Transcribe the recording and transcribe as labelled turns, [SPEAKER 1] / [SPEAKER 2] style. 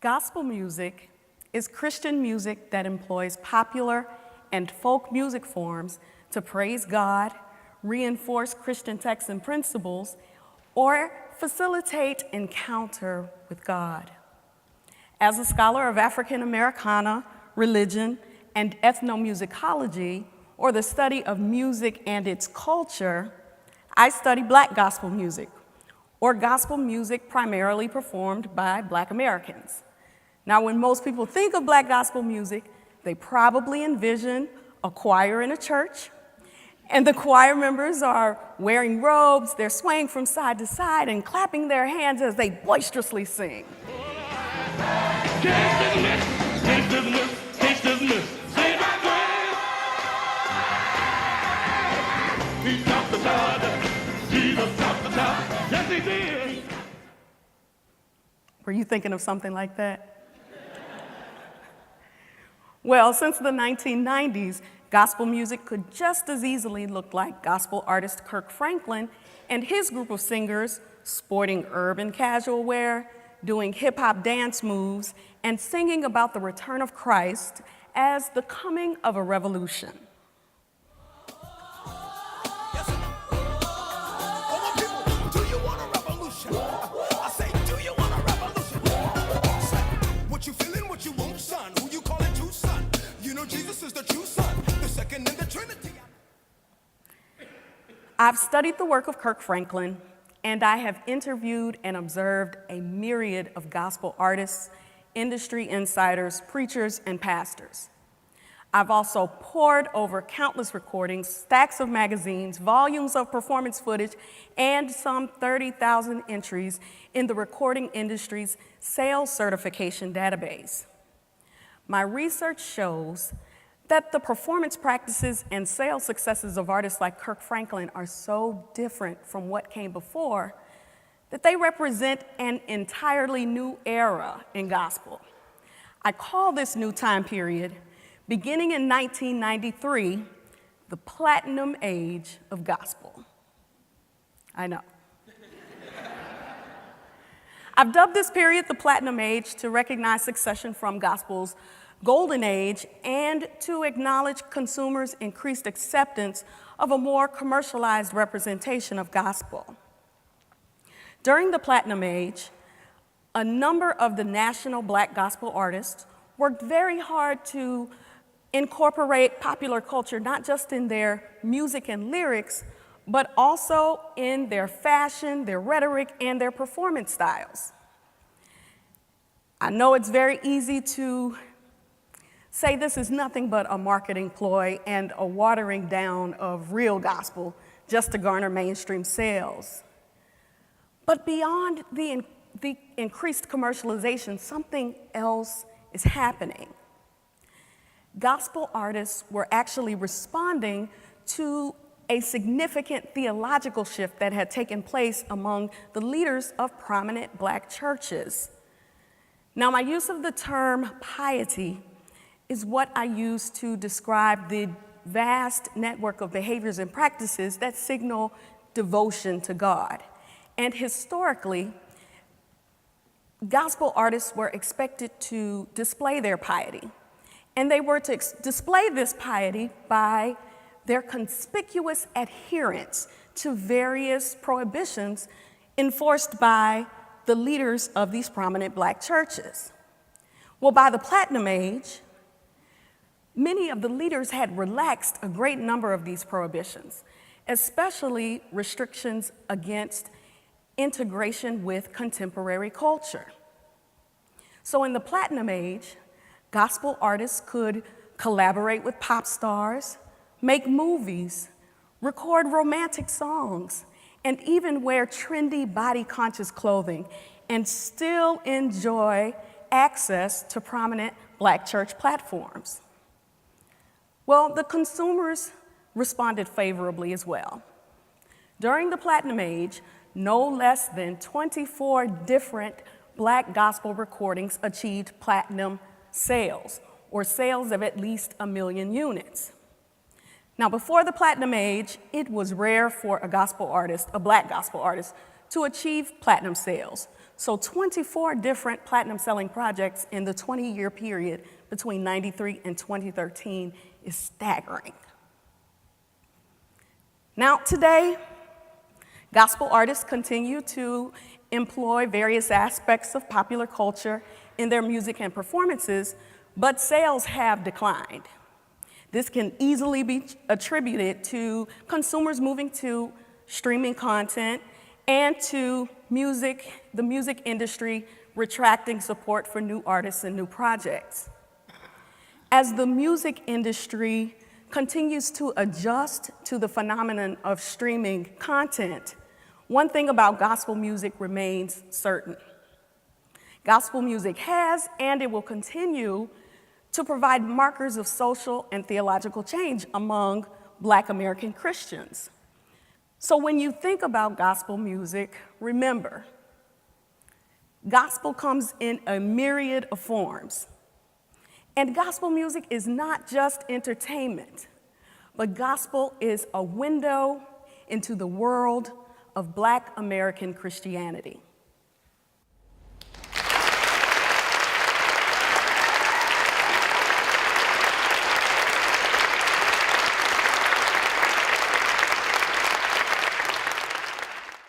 [SPEAKER 1] Gospel music is Christian music that employs popular and folk music forms to praise God, reinforce Christian texts and principles, or facilitate encounter with God. As a scholar of African Americana, religion, and ethnomusicology, or the study of music and its culture, I study Black gospel music, or gospel music primarily performed by Black Americans. Now, when most people think of Black gospel music, they probably envision a choir in a church, and the choir members are wearing robes, they're swaying from side to side and clapping their hands as they boisterously sing. Were you thinking of something like that? Well, since the 1990s, gospel music could just as easily look like gospel artist Kirk Franklin and his group of singers sporting urban casual wear, doing hip-hop dance moves, and singing about the return of Christ as the coming of a revolution.
[SPEAKER 2] What you feeling, what you want, son? Who you calling true son? You know Jesus is the true son, the second in the Trinity.
[SPEAKER 1] I've studied the work of Kirk Franklin, and I have interviewed and observed a myriad of gospel artists, industry insiders, preachers, and pastors. I've also pored over countless recordings, stacks of magazines, volumes of performance footage, and some 30,000 entries in the recording industry's sales certification database. My research shows that the performance practices and sales successes of artists like Kirk Franklin are so different from what came before that they represent an entirely new era in gospel. I call this new time period, beginning in 1993, the platinum age of gospel. I know. I've dubbed this period the platinum age to recognize succession from gospel's golden age and to acknowledge consumers' increased acceptance of a more commercialized representation of gospel. During the platinum age, a number of the national Black gospel artists worked very hard to incorporate popular culture, not just in their music and lyrics, but also in their fashion, their rhetoric, and their performance styles. I know it's very easy to say this is nothing but a marketing ploy and a watering down of real gospel just to garner mainstream sales. But beyond the increased commercialization, something else is happening. Gospel artists were actually responding to a significant theological shift that had taken place among the leaders of prominent Black churches. Now, my use of the term piety is what I use to describe the vast network of behaviors and practices that signal devotion to God. And historically, gospel artists were expected to display their piety. And they were to display this piety by their conspicuous adherence to various prohibitions enforced by the leaders of these prominent Black churches. Well, by the Platinum Age, many of the leaders had relaxed a great number of these prohibitions, especially restrictions against integration with contemporary culture. So in the Platinum Age, gospel artists could collaborate with pop stars, make movies, record romantic songs, and even wear trendy body-conscious clothing and still enjoy access to prominent Black church platforms. Well, the consumers responded favorably as well. During the Platinum Age, no less than 24 different Black gospel recordings achieved platinum sales, or sales of at least 1 million units. Now, before the Platinum Age, it was rare for a gospel artist, a Black gospel artist, to achieve platinum sales. So 24 different platinum selling projects in the 20-year period between 93 and 2013 is staggering. Now today, gospel artists continue to employ various aspects of popular culture in their music and performances, but sales have declined. This can easily be attributed to consumers moving to streaming content and to the music industry retracting support for new artists and new projects. As the music industry continues to adjust to the phenomenon of streaming content, one thing about gospel music remains certain. Gospel music has, and it will continue, to provide markers of social and theological change among Black American Christians. So when you think about gospel music, remember, gospel comes in a myriad of forms. And gospel music is not just entertainment, but gospel is a window into the world of Black American Christianity.